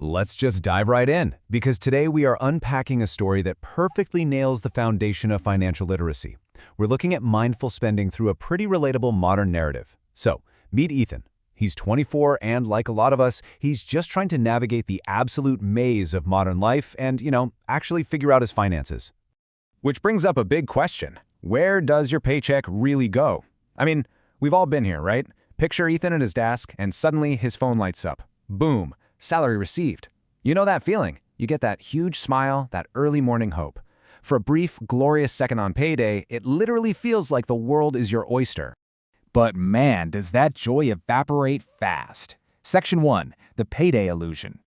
Let's just dive right in, because today we are unpacking a story that perfectly nails the foundation of financial literacy. We're looking at mindful spending through a pretty relatable modern narrative. So, meet Ethan. He's 24 and, like a lot of us, he's just trying to navigate the absolute maze of modern life and, actually figure out his finances. Which brings up a big question. Where does your paycheck really go? I mean, we've all been here, right? Picture Ethan at his desk, and suddenly his phone lights up. Boom. Salary received. You know that feeling. You get that huge smile, that early morning hope. For a brief, glorious second on payday, it literally feels like the world is your oyster. But man, does that joy evaporate fast. Section 1. The Payday Illusion.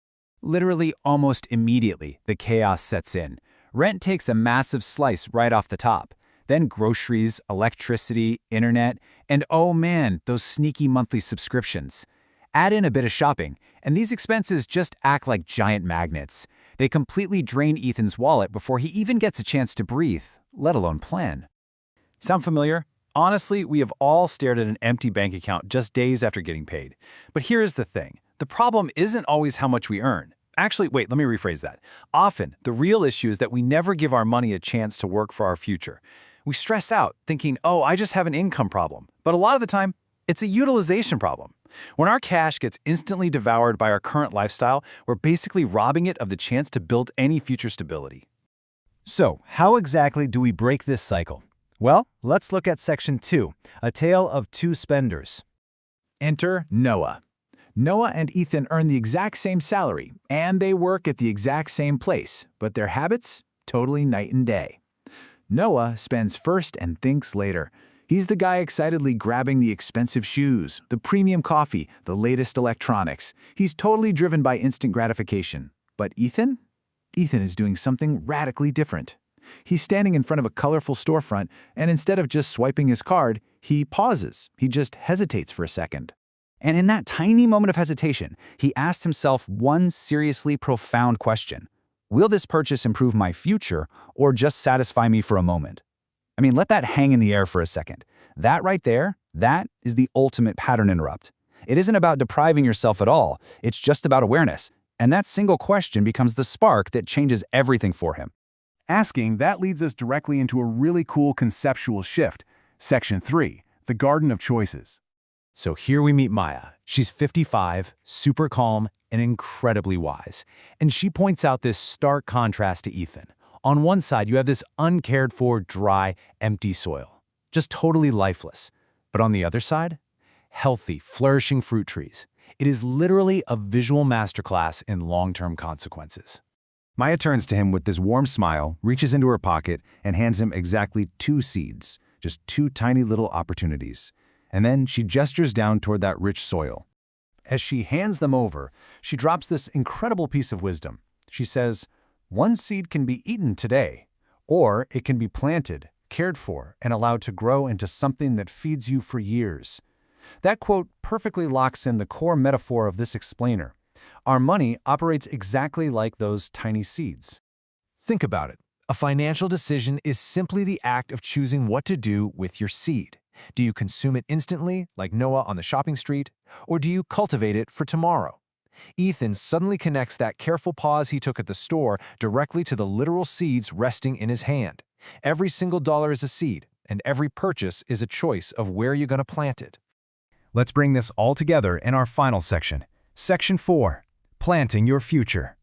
Literally almost immediately, the chaos sets in. Rent takes a massive slice right off the top. Then groceries, electricity, internet, and oh man, those sneaky monthly subscriptions. Add in a bit of shopping, and these expenses just act like giant magnets. They completely drain Ethan's wallet before he even gets a chance to breathe, let alone plan. Sound familiar? Honestly, we have all stared at an empty bank account just days after getting paid. But here's the thing. The problem isn't always how much we earn. Actually, wait, let me rephrase that. Often, the real issue is that we never give our money a chance to work for our future. We stress out, thinking, oh, I just have an income problem. But a lot of the time, it's a utilization problem. When our cash gets instantly devoured by our current lifestyle, we're basically robbing it of the chance to build any future stability. So, how exactly do we break this cycle? Well, let's look at Section 2, a tale of two spenders. Enter Noah. Noah and Ethan earn the exact same salary, and they work at the exact same place, but their habits? Totally night and day. Noah spends first and thinks later. He's the guy excitedly grabbing the expensive shoes, the premium coffee, the latest electronics. He's totally driven by instant gratification. But Ethan? Ethan is doing something radically different. He's standing in front of a colorful storefront, and instead of just swiping his card, he pauses. He just hesitates for a second. And in that tiny moment of hesitation, he asks himself one seriously profound question. Will this purchase improve my future or just satisfy me for a moment? I mean, let that hang in the air for a second. That right there, that is the ultimate pattern interrupt. It isn't about depriving yourself at all. It's just about awareness. And that single question becomes the spark that changes everything for him. Asking that leads us directly into a really cool conceptual shift. Section 3, the Garden of Choices. So here we meet Maya. She's 55, super calm, and incredibly wise. And she points out this stark contrast to Ethan. On one side, you have this uncared-for, dry, empty soil, just totally lifeless. But on the other side, healthy, flourishing fruit trees. It is literally a visual masterclass in long-term consequences. Maya turns to him with this warm smile, reaches into her pocket, and hands him exactly 2 seeds, just 2 tiny little opportunities. And then she gestures down toward that rich soil. As she hands them over, she drops this incredible piece of wisdom. She says, "One seed can be eaten today, or it can be planted, cared for, and allowed to grow into something that feeds you for years." That quote perfectly locks in the core metaphor of this explainer. Our money operates exactly like those tiny seeds. Think about it. A financial decision is simply the act of choosing what to do with your seed. Do you consume it instantly, like Noah on the shopping street, or do you cultivate it for tomorrow? Ethan suddenly connects that careful pause he took at the store directly to the literal seeds resting in his hand. Every single dollar is a seed, and every purchase is a choice of where you're going to plant it. Let's bring this all together in our final section. Section 4, Planting Your Future.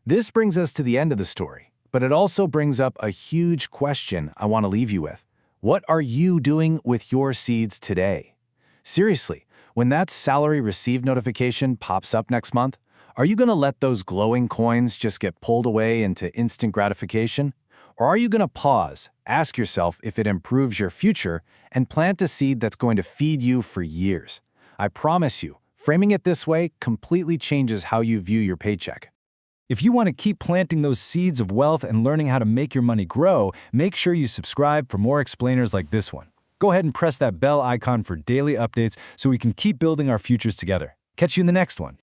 This brings us to the end of the story, but it also brings up a huge question I want to leave you with. What are you doing with your seeds today? Seriously, when that salary received notification pops up next month, are you going to let those glowing coins just get pulled away into instant gratification? Or are you going to pause, ask yourself if it improves your future, and plant a seed that's going to feed you for years? I promise you, framing it this way completely changes how you view your paycheck. If you want to keep planting those seeds of wealth and learning how to make your money grow, make sure you subscribe for more explainers like this one. Go ahead and press that bell icon for daily updates so we can keep building our futures together. Catch you in the next one.